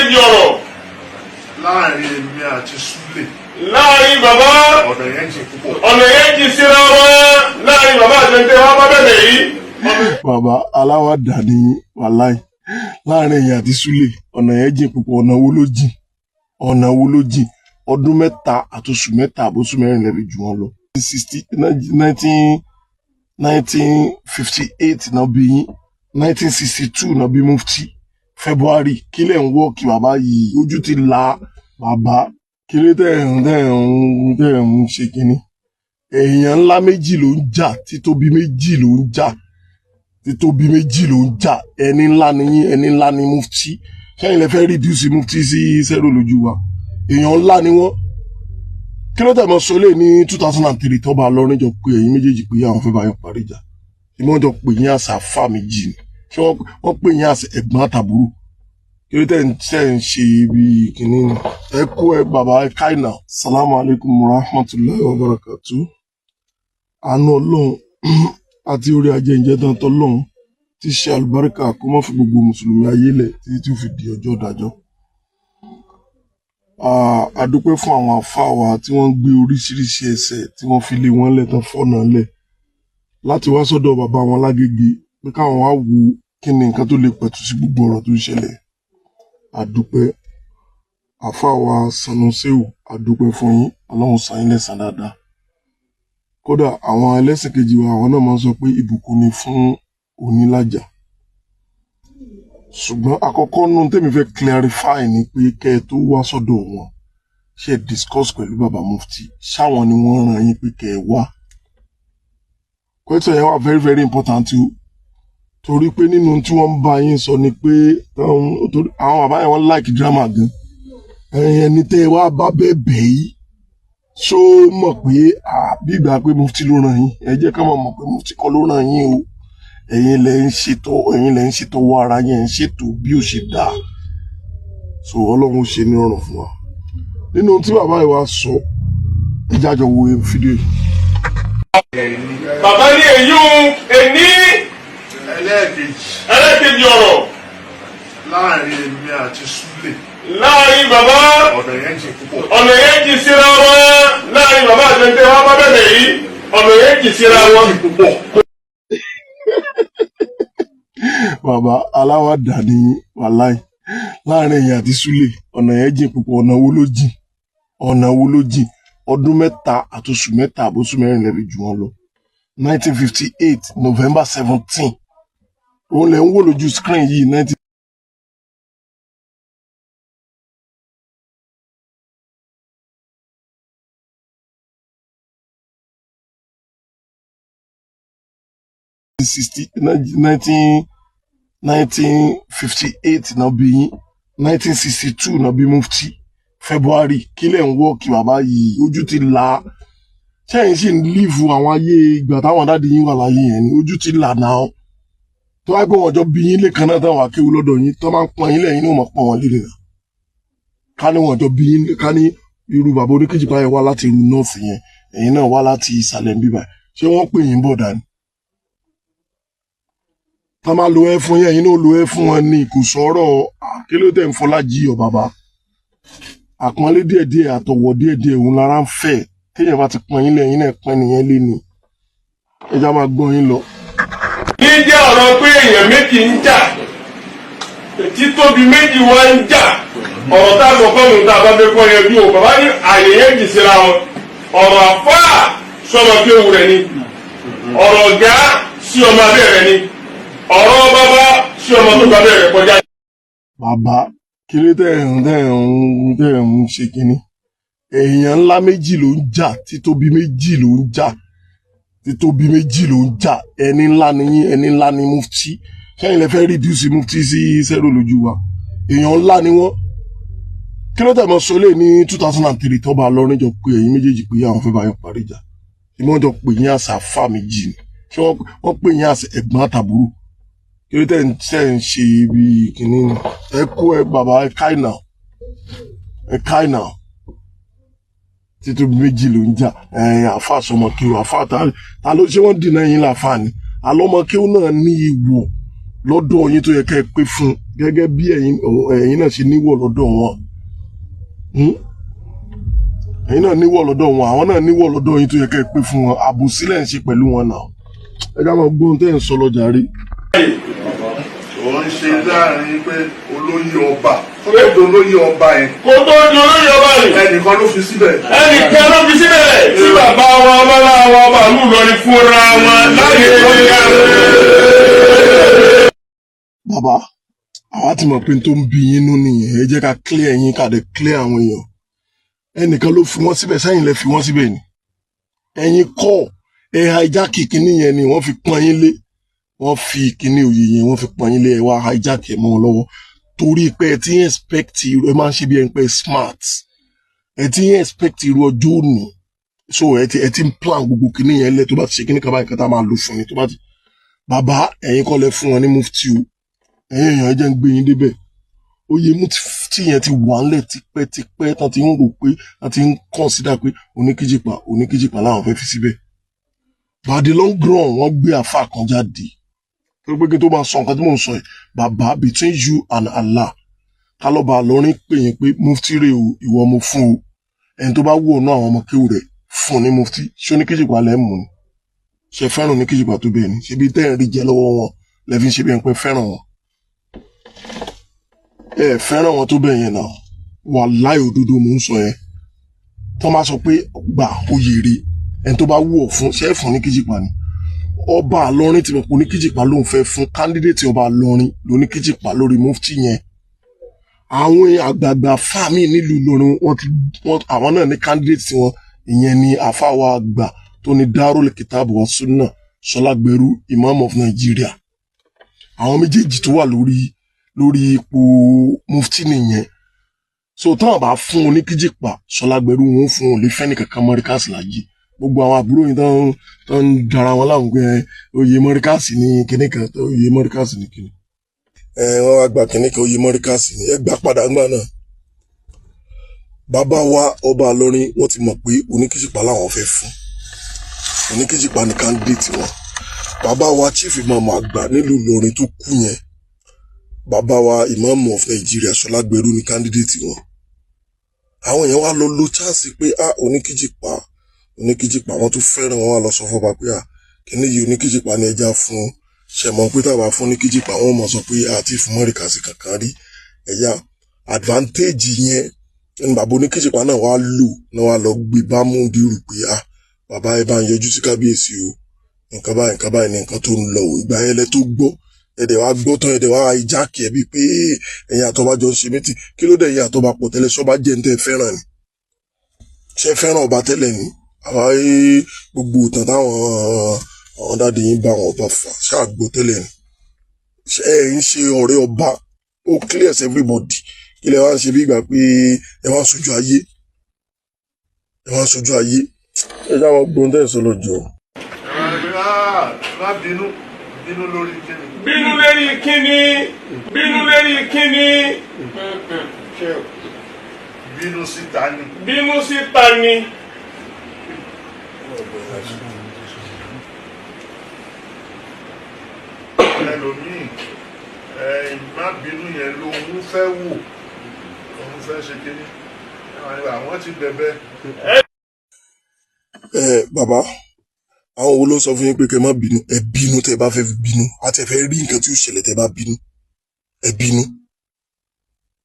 ẹlẹ́ẹ̀kejì ọ̀rọ̀. láàrin èmi àti Súlè. láàrin bàbá. ọ̀nà yẹn jìn púpọ̀. ọ̀nà yẹn jìn síra wọn láàrin bàbá àtẹ̀ntẹ̀ wa bá bẹ̀rẹ̀ yìí. bàbá aláwàdà ni wàláì láàrin èyàn àti Súlè ọ̀nà yẹn jìn púpọ̀. ọ̀nà wo ló jìn? ọ̀nà wo ló jìn? ọdún mẹ́ta àtòṣù mẹ́ta àbóṣù mẹ́rin lẹ́bi jù wọ́n lọ. 1958 náà bí yín, 1962 náà bí Mufti. February kílẹ̀ ń wọ́ kí bàbá yìí ojú ti la bàbá kílẹ̀ tẹ̀ ń ṣe kínní. èèyàn ńlá méjì ló ń jà, títóbi méjì ló ń jà, títóbi méjì ló ń jà. ẹni ńlá ni yín, ẹni ńlá ni Mufti. ṣẹ́yìn lẹ fẹ́ reduce Mufti sí zero lójú wa? èèyàn ńlá ni wọ́n. kí ló tẹ̀ mọ́ sọlé ní 2003 tọ́ba lọ́rin jọ pé ẹ̀yin méjèèjì pé àwọn fẹ́ bá yín parí ìjà. ìmọ̀ jọ pé yín àṣà fà méjì ni. ṣé wọ́n pè yín àṣà ẹ̀gbọ́n àtàbúrò? kí ló tẹ̀ ń ṣe ibi kìíní ni? ẹ kú ẹ bàbá ẹ káìnà. salamu alaykum rahmatulahi wa barakatu. àánú ọlọ́run àti orí ajé ìjẹ́dán tọ́lọ́run ti ṣe àlùbáríkà kó má fi gbogbo mùsùlùmí ayé lẹ̀ títí tí ó fi di ọjọ́ ìdájọ́. A dúpẹ́ fún àwọn àfáà wa tí wọ́n ń gbé oríṣiríṣi ẹsẹ̀ tí wọ́n fi lé wọn lẹ̀ tán fọ́nà lẹ̀ láti wá sọ́dọ̀ bàbá wọn lágége pé káwọn wá wo kí ni nǹkan tó lè pẹ̀tù sí gbogbo ọ̀rọ̀ tó ń ṣẹlẹ̀. A dúpẹ́ àfáà wa Sanusiu, a dúpẹ́ fún yín, Ọlọ́run san yín lẹ́san dáadáa. Kódà àwọn ẹlẹ́sìn kejì wa àwọn náà máa ń sọ pé ìbùkún ni fún onílàjà. ṣùgbọ́n àkọ́kọ́ nù tẹ́mi fẹ́ clarify ni pé kẹ́ ẹ tó wá sọ́dọ̀ wọn ṣe discuss pẹ̀lú bàbá Mufti ṣáwọn ni wọ́n rán yín pé kẹ́ ẹ wá. question yẹn wà very very important o, torí pé nínú tí wọ́n ń bá yín sọ ni pé àwọn bàbá yẹn wọ́n like drama gan. ẹni tẹ́ ẹ wá bá bẹ́ẹ̀ yìí ṣó mọ̀ pé bí ìgbà pé Mufti ló rán yín, ẹ jẹ́ ká mọ̀ pé Mufti kọ́ ló rán yín o. ẹ̀yin lẹ ń ṣètò wọ ara yẹn ń ṣètò bí ó ṣe dáa. so Ọlọ́run ṣe ní ọ̀rọ̀ fún wa. nínú tí bàbá yìí wá sọ ìjájọ wo fídíò yìí. bàbá ní èyí ẹni ẹlẹ́ẹ̀kejì ọ̀rọ̀. láàrin èmi àti Súlè. láàrin bàbá. ọ̀nà yẹn jìn púpọ̀. ọ̀nà yẹn jìn síra wọn láàrin bàbá àtẹ̀ntẹ̀ wa bá bẹ̀rẹ̀ yìí. ọ̀nà yẹn jìn síra wọn púpọ̀. bàbá aláwàdà ni wàláì láàrin èyàn àti Súlè ọ̀nà yẹn jìn púpọ̀. ọ̀nà wo ló jìn? ọ̀nà wo ló jìn? ọdún mẹ́ta àtòṣù mẹ́ta àbóṣù mẹ́rin lẹ́bi jù wọ́n lọ. 1958 November 17 òun lẹ̀ ń wò lójú screen yìí. 1958 náà bí yín, 1962 náà bí Mufti. February kílẹ̀ ń wọ́ kí bàbá yìí ojú ti la. ṣẹ́yìn sì ń líìfù àwọn ayé ìgbà táwọn dáàdi yín wà láyé yẹn ni ojú ti là náà. tó wá pé wọn jọ bí yín lẹ́ẹ̀kan náà táwọn akéwù lọ́dọ̀ yín tó máa ń pọn yín lẹ́yìn ní wọn pọn wọn lédè náà. ká ní wọn jọ bí yín ká ní irú bàbá oníkejì báyẹn wá láti irú nọ́ọ̀sì yẹn, ẹ̀yin náà wá láti ìsàlẹ̀ ń bíbà, ṣé wọ́n pè yín bọ̀dà ni? tá máa lo ẹ fún yẹn, ẹ̀yin náà lo ẹ fún wọn ní kò sọ̀rọ̀ àkélótẹ̀ ń fọlá jí ọ bàbá. àpọ́nlé díẹ̀díẹ̀ àtọ̀wọ̀ díẹ̀díẹ̀ òun lára ń fẹ́ téèyàn bá ti pọn yín lẹ́yìn náà pọn nìyẹn lé ni. ẹja máa gbọ́ yín lọ. ní jẹ́ ọ̀rọ̀ pé èèyàn méjì ń jà, títóbi méjì wá ń jà, ọ̀rọ̀ tá a sọ fún mi tá a bá fẹ́ kọ́ yẹn bí o bàbá ní àyè yẹn jì síra wọn. ọ̀rọ̀ àfáà sọmọ kí ewu rẹ̀ ni, ọ̀rọ̀ ọ̀gá sí ọmọ abẹ́ rẹ̀ ni, ọ̀rọ̀ bàbá sí ọmọ tó gbà bẹ́ẹ̀ rẹ̀ kọjá. bàbá kí ló tẹ̀ ń ṣe kínní. èèyàn ńlá méjì ló ń jà, títóbi méjì ló ń jà, títóbi méjì ló ń jà. ẹni ńlá ni yín, ẹni ńlá ni Mufti. ṣẹ́yìn lẹ fẹ́ reduce Mufti sí zero lójú wa? èèyàn ńlá ni wọ́n. kí ló tẹ̀ mọ́ sọlé ní 2003 tọ́ba lọ́rin jọ pé ẹ̀yin méjèèjì pé àwọn fẹ́ bá yín parí ìjà. ìmọ̀ jọ pé yín àṣà fà méjì ni. ṣé wọ́n pè yín àṣà ẹ̀gbọ́n àtàbúrò? kí ló tẹ̀ ń ṣe ibi kìíní ni? ẹ kú ẹ bàbá ẹ káìnà, ẹ káìnà. títóbi méjì ló ń jà. àfa sọmọ kí o àfa ta ló ṣe wọ́n dènà yín láfa ni. àlọ́mọ kí o náà ní ìwọ̀ lọ́dọ̀ yín tó yẹ kẹ́ ẹ pé fún gẹ́gẹ́ bí ẹ̀yin náà ṣe níwọ̀ lọ́dọ̀ wọn ẹ̀yin náà níwọ̀ lọ́dọ̀ wọn àwọn náà níwọ̀ lọ́dọ̀ yín tó yẹ kẹ́ ẹ pé fún wọn àbòsílẹ̀ ń ṣe pẹ̀lú wọn náà ẹ ká máa gbóhùn tẹ́ ẹ̀ ń sọ lọ́jà rí. ó ń ṣe láàrin pé olóyè ọba kódò olóyè ọba yẹn. kó tó di olóyè ọba yìí. ẹnìkan ló fi síbẹ̀. ẹnìkan ló fi síbẹ̀ tí bàbá wa ọlọ́lá wa ọba àlù lọrin fúnra wọn láyé ìyá rẹ̀. bàbá àwa ti mọ̀ pé tó ń bí yín nú nìyẹn ẹ jẹ́ ká clear yín ká dẹ̀ clear àwọn èèyàn ẹnìkan ló fi wọ́n síbẹ̀ sẹ́yìn lẹ fi wọ́n síbẹ̀ ni ẹ̀yin kọ́ ẹ hijack kìíní yẹn ni wọ́n fi pọ́n yín lé wọ́n fi kìíní òye yẹn wọ́n fi pọ́n yín lé ẹ wá hijack ẹ̀ mọ́ wọn lọ́wọ́ torí pé ẹ ti ń expect irú ẹ máa ń ṣe bí ẹni pé smart ẹ ti ń expect irú ọjọ́ òní so ẹ ti ń plan gbogbo kìíní yẹn lẹ tó bá ti ṣe kíní kan báyìí kan tá máa lò fún yín tó bá ti bàbá ẹ̀yin kọ́ lẹ fún wọn ní mufti o ẹ̀yin èèyàn ẹ jẹ́ ń gbé yín débẹ̀ oyè mufti yẹn ti wà ńlẹ̀ tipẹ́tipẹ́ tán ti ń rò pé tán ti ń consider pé oníkíjìpá láwọn fẹ́ fi síbẹ̀ by the long run wọ́n gbé àfa kan jáde tó pé kí n tó máa sọ nǹkan tí mò ń sọ yìí bàbá between you and Allah kálọ́ba lọ́rin pè yín pé mufti rè o ìwọ mo fún o ẹni tó bá wù ọ̀nà àwọn ọmọ kéwù rẹ̀ fún ní mufti ṣé oníkíjìpá lẹ́ mú ni ṣe fẹ́ràn oníkíjìpá tó bẹ́ẹ̀ ni ṣebí tẹ́ ẹ̀ rí jẹ lọ́wọ́ wọn lẹ́fi ń ṣe bí ẹni pé fẹ́ràn wọn ẹ fẹ́ràn wọn tó bẹ́ẹ̀ yẹn náà wàláhì òdodo mò ń sọ yẹn tó máa sọ pé gbà oyè rè ẹni tó bá wù ọ́ fún ṣe é fún oníkíjìpá ni ọba àlọrin ti mọ̀ pé oníkíjìpá ló ń fẹ́ fún kándídéètì ọba àlọrin lóníkíjìpá lórí mufti yẹn àwọn àgbààgbà fáàmì nílùú Ìlọrin àwọn náà ní kándídéètì wọn ìyẹn ni àfáwà àgbà tó ní Darul Kitab wa Sunnah Ṣọlágbẹrú Imam of Nigeria àwọn méjèèjì tó wà lórí ipò mufti nìyẹn so táwọn bá fún oníkíjìpá Ṣọlágbẹrú wọn fún òun lè fẹ́ nìkankan mọ́ríkàsì láyé gbogbo àwọn àbúrò yìí tó ń dara wọn láwọn pé oyè mọ́ríkàsì ní kinní kan oyè mọ́ríkàsì ní kinní wọ́n wá gba kinní kan oyè mọ́ríkàsì ní ẹ gbà padà ńgbà náà bàbá wa ọba àlọrin wọ́n ti mọ̀ pé oníkíjìpá làwọn fẹ́ fún oníkíjìpá ní kándídéètì wọn bàbá wa chief imam àgbà nílùú Ìlọrin tó kú yẹn bàbá wa Imam of Nigeria Ṣọlágbẹrú ní kándídéètì wọn àwọn èèyàn wá lọ lo chance pé oníkíjìpá wọn tún fẹ́ràn wọn wá lọ sọ fún ọba pé kíní yìí oníkíjìpá ní ẹja fún ṣẹmọ pé táwa fún oníkíjìpá wọn mọ sọ pé àti fún mọ́ríkàsì kankan rí ẹ̀yà advantage yẹn ní bàbá oníkíjìpá náà wá lò náà wá lọ gbé bámú dìrù pé bàbá ẹ bá ń yọjú sí kábíyèsí o nǹkan báyìí ní nǹkan tó ń lọ ìgbà yẹn lẹ tó gbọ́ ẹ̀dẹ̀ wá gbọ́ tán ẹ̀dẹ̀ wá ìjákì ẹ̀ bíi pé ẹ̀yin àtọ́ba jọ ń ṣe mítì kí ló dé ẹ̀yin àtọ́ba pọ̀ tẹ́lẹ̀ ṣọ́ba jẹ́ ń tẹ́ fẹ́ràn ni ṣe fẹ́ràn ọba tẹ́lẹ̀ ni àwọn gbogbo ìtàn táwọn dáadé yín bá wọn ọba fà ṣáàgbọ́ tẹ́lẹ̀ ni ṣe ẹ̀ ń ṣe ọ̀rẹ́ ọba ó clear everybody kí lẹ wá ń ṣe bí ìgbà pé ẹ wá sojú ayé ẹ já wọn gbóhùn tẹ́ ẹ̀ sọ lọ́jọ́. má bínú lórí kíni. bínú lórí kíni. bínú síta ni. ẹlòmíì má bínú yẹn ló ń fẹ́ wò òun fẹ́ ṣe kíní àwọn ti bẹ̀bẹ̀. bàbá àwọn wo ló ń sọ fún yín pé kẹ́ má bínú ẹ bínú tẹ́ bá fẹ́ bínú àti ẹ fẹ́ rí nǹkan tí ó ṣẹlẹ̀ tẹ́ bá bínú ẹ bínú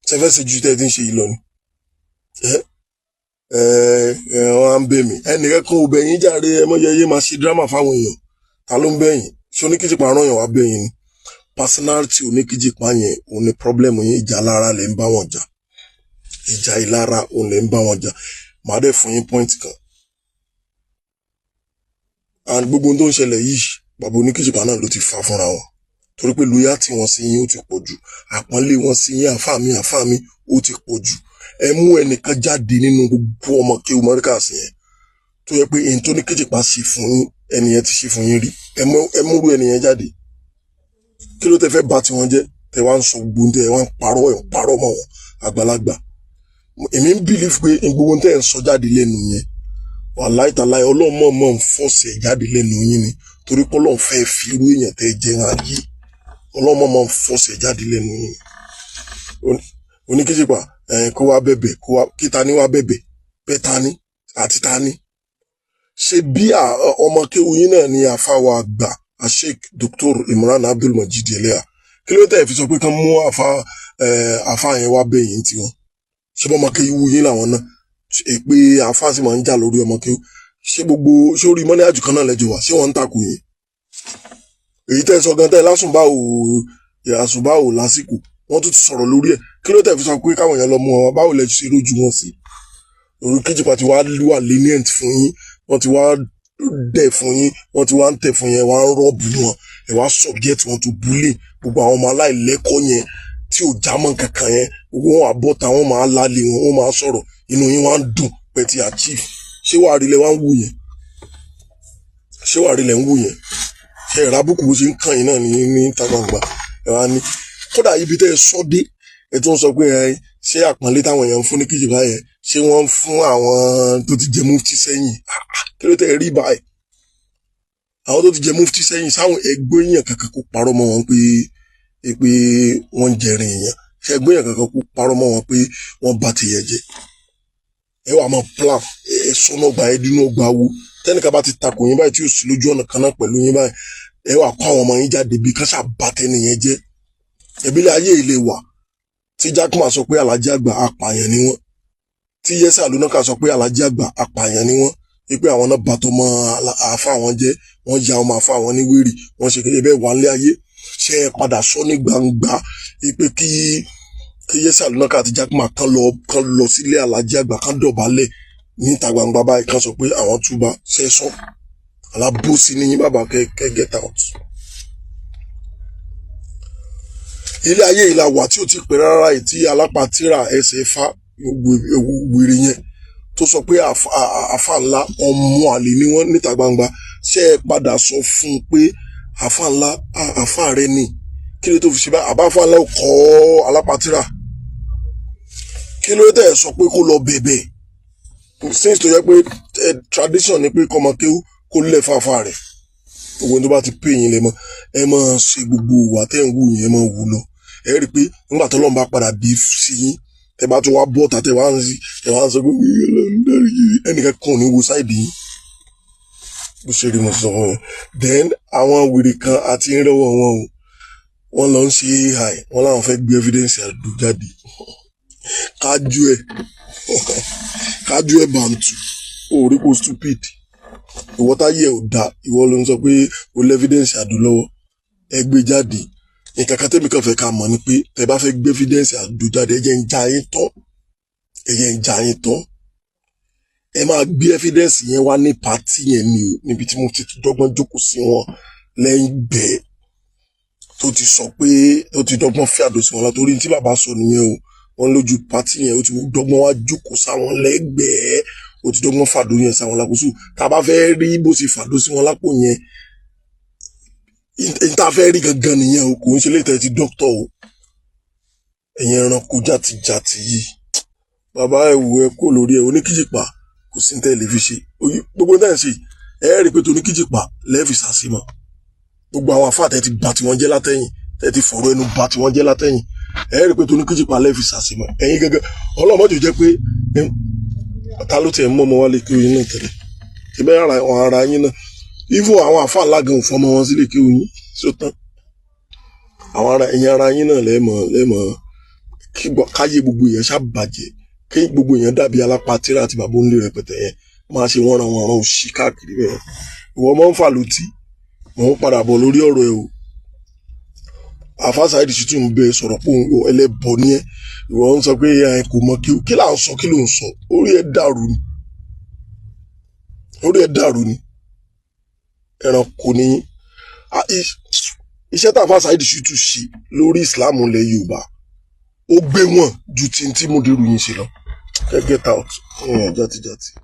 ṣe fẹ́ ṣe ju tẹ́ ti ń ṣe yìí lọ ni wọ́n á ń bẹ̀ mí ẹnìkan kan ò bẹ̀yìn jàre ẹ mọ́ yẹyẹ máa ṣe dírámà fáwọn èèyàn ta ló ń bẹ̀yìn ṣé oníkíjìpá ràn yàn wá bẹ̀yìn ni personality oníkíjìpá yẹn òun ni problem yẹn ìjà lára lè ń bá wọn jà ìjà ìlara òun lè ń bá wọn jà màá dẹ̀ fún yín point kan and gbogbo tó ń ṣẹlẹ̀ yìí bàbá oníkíjìpá náà ló ti fà fúnra wọn torí pé loyalty wọn sí yín ó ti pọ̀ jù àpọ́nlé wọn sí yín àfáàmì ó ti pọ̀ jù ẹ mú ẹnìkan jáde nínú gbogbo ọmọ kéwù mọ́ríkàsì yẹn tó yẹ pé èyí tó ní kíjìpá ṣe fún yín ẹnìyẹn ti ṣe fún yín rí ẹ múrú ẹnìyẹn jáde kí ló tẹ fẹ́ bà tiwọn jẹ́ tẹ wá ń sọ gbogbo tẹ wá ń parọ́ mọ́ wọn àgbàlagbà èmi ń bìlíf pé gbogbo tẹ ń sọ jáde lẹ́nu yẹn wàláhì tàláhì ọlọ́mọ ń fọ́ọ̀sì ẹ̀ jáde lẹ́nu yín ni torí pé Ọlọ́run fẹ́ fi irú èèyàn tẹ́ jẹ́ ayé ọlọ́mọ máa ń fọsẹ̀ jáde lẹ́nu yín oníkíjìpá kó wá bẹ̀bẹ̀ kí ta ni wá bẹ̀bẹ̀ bẹ́ẹ̀ ta ni àti ta ni ṣe bí ọmọ kéwu yín náà ni àfáwà àgbà Sheikh Dr. Imran Abdulmajid Eleha kí ló tẹ̀ fi sọ pé kán mú àfá yẹn wá bẹ̀yìn tiwọn ṣé bọ́ ọmọ kéwu yín làwọn náà pé àfá sì máa ń jà lórí ọmọ kéwu ṣé gbogbo sórí mọ́ní àjù kan náà lẹ́jọ́ wà ṣé wọ́n ń takò yín èyí tẹ́ sọ gan tẹ́ lásùnbáwò lásìkò wọ́n tún ti sọ̀rọ̀ lórí ẹ̀ kí ló tẹ̀ fi sọ pé káwọn èèyàn lọ mú wọn báwo lẹ ṣe lójú wọn sí orí Kíjìpá ti wá wà lenient fún yín wọ́n ti wá dẹ̀ fún yín wọ́n ti wá ń tẹ̀ fún yẹn wá ń rọ́ọ̀bù wọn ẹ̀ wá subject wọn to bullying gbogbo àwọn ọmọ aláìlẹ́kọ̀ọ́ yẹn tí ò jámọ́ kankan yẹn gbogbo wọn àbọ̀tà wọn máa lálé wọn máa sọ̀rọ̀ inú yín wá ń dùn pẹ̀ ti achieve ṣé wàá rí lẹ wá ń wù yẹn ṣé wàá rí lẹ ń wù yẹn ṣe ìrábùkù bó ṣe ń kàn yín náà ní ìta gbangba ẹ wá ní kódà ibi tẹ́ ẹ sọ dé ẹ tún sọ pé ṣé àpọ́nlé táwọn èèyàn ń fún ní Kíjìpá yẹn ṣé wọ́n ń fún àwọn tó ti jẹ mufti sẹ́yìn kí ló tẹ́ ẹ rí báyìí àwọn tó ti jẹ mufti sẹ́yìn sáwọn ẹgbẹ́ èèyàn kankan kó parọ́ mọ́ wọn pé wọ́n ń jẹrin èèyàn ṣé ẹgbẹ́ èèyàn kankan kó parọ́ mọ́ wọn pé wọ́n bá ti yẹ jẹ ẹ wà máa plan ẹ sọ́nà ọgbà ẹ dínú ọgbà wo tẹ́nìkan bá ti takò yín báyìí tí ò sí lójú ọ̀nà kan náà pẹ̀lú yín báyìí ẹ wà kó àwọn ọmọ yín jáde bí kán ṣàbá tẹ́nìyẹn jẹ́ ẹ̀bílẹ̀ ayé ilé wà tí Jákùmá sọ pé Alhaji Àgbà apààyàn ni wọ́n tí Yẹsà Àlùnákà sọ pé Alhaji Àgbà apààyàn ni wọ́n wípé àwọn náà bàtọ́ mọ́ àáfà wọn jẹ́ wọ́n ya ọmọ àáfà wọn ní wèrè wọ́n ṣe kéde bẹ́ẹ̀ wà nílé ayé ṣe é padà sọ ní gbangba wípé kí Yẹsà Àlùnákà àti Jákùmá kan lọ sílé Alhaji Àgbà kan dọ̀bálẹ̀ níta gbangba báyìí kan sọ pé àwọn túbà sẹ́sọ́ alábòsí ní yín bàbá kẹ́ get out. ilé ayé ìlà wà tí ó ti pè rárá tí alápàtìrà ẹsẹ̀ fa wèrè yẹn tó sọ pé àfà ńlá ọmọ àlè ni wọ́n níta gbangba ṣe é padà sọ fún un pé àfà ńlá àfà rẹ ni kí ló tó fi ṣe báyìí àbá àfà ńlá kọ́ alápàtìrà kí ló tẹ̀ sọ pé kó lọ bẹ̀bẹ̀ since tó yẹ pé tradition ni pé kọ́mọ kéwú kó lẹ̀ fàáfà rẹ̀ gbogbo tó bá ti pè yín lẹ́mọ́ ẹ máa ṣe gbogbo ìwà tẹ́ ń wù yín ẹ máa wù lọ ẹ rí i pé nígbà tó lọ́n bá padà dé sí yín tẹ bá tún wá bọ́ tà tẹ wá ń sọ pé ẹnìkan kan ò ní wo sáìdì yín bó ṣe rí mo sọ wọn then àwọn wèrè kan àti ìrẹwọ wọn o wọn lọ ń ṣe AI wọn làwọn fẹ́ gbé evidence àdó jáde kájú ẹ bàǹtù òórí kò stupid ìwọ táyé ò dá ìwọ ló ń sọ pé o lè evidence àdó lọ́wọ́ ẹ gbé jáde nǹkan kan tẹ́mi kan fẹ́ ká mọ̀ ni pé tẹ́ bá fẹ́ gbé evidence àdó jáde ẹ jẹ́ ń já yín tán ẹ máa gbé evidence yẹn wá ní pàtí yẹn ni o níbi tí mo ti dọ́gbọ́n jókòó sí wọn lẹ́gbẹ̀ẹ́ tó ti sọ pé tó ti dọ́gbọ́n fẹ́ àdó sí wọn látòrí tí bàbá sọ nìyẹn o wọn lójú pàtí yẹn ó ti dọ́gbọ́n wá jókòó sáwọn lẹ́gbẹ̀ẹ́ ó ti dọ́gbọ́n fàdó yẹn sáwọn lápòsù tá a bá fẹ́ rí bó ṣe fàdó sí wọn lápò yẹn ìta fẹ́ rí gangan nìyẹn o kò ń ṣe léètẹ́ ti dókítọ̀ o ẹ̀yin ẹranko jàtìjàtì yìí bàbá ẹ̀ wò ẹ kó lórí ẹ Oníkíjìpá kò sí tẹ́lẹ̀ fi ṣe gbogbo náà ṣe ẹ rí i pé Oníkíjìpá lẹ́ẹ̀fì sàṣìmọ̀ gbogbo àwọn àfáà tẹ́ ti bà tí wọ́n jẹ́ látẹ̀yìn tẹ́ ti fọ̀rọ̀ ẹnu bà tí wọ́n jẹ́ látẹ̀yìn ẹ rí i pé Oníkíjìpá lẹ́ẹ̀fì sàṣìmọ̀ ẹ̀yin gangan ọlọ́mọdé jẹ́ pé ta ló tiẹ̀ mọ́ ọmọ wa lè kí oyin náà tẹ̀lé ìbẹ́ ara yín náà ifo àwọn àfáà lágan ò fọmọ wọn sílé kí oyin sótán àwọn ẹ̀yin ara yín náà lẹ́mọ̀ káyé gbogbo èèyàn ṣàbàjẹ́ kí gbogbo èèyàn dàbí alápatírà àti bàbá onílé rẹpẹtẹ yẹn máa ṣe wọ́n ran òṣì káàkiri bẹ́ẹ̀ ìwọ máa ń fà lótì mò ń padà bọ̀ lórí ọ̀rọ̀ ẹ̀ o àfáà Saheed Shittu ń bẹ sọ̀rọ̀ pé ẹlẹ́bọ ní ẹ ìwọ ń sọ pé kò mọ kí là ń sọ kí ló ń sọ orí ẹ̀ dàrú ni ẹranko ní iṣẹ́ tàfáà Saheed Shittu ṣe lórí Islam ilẹ̀ Yorùbá ó gbé wọn ju tí Múdírù yín ṣe lọ get out játijàti.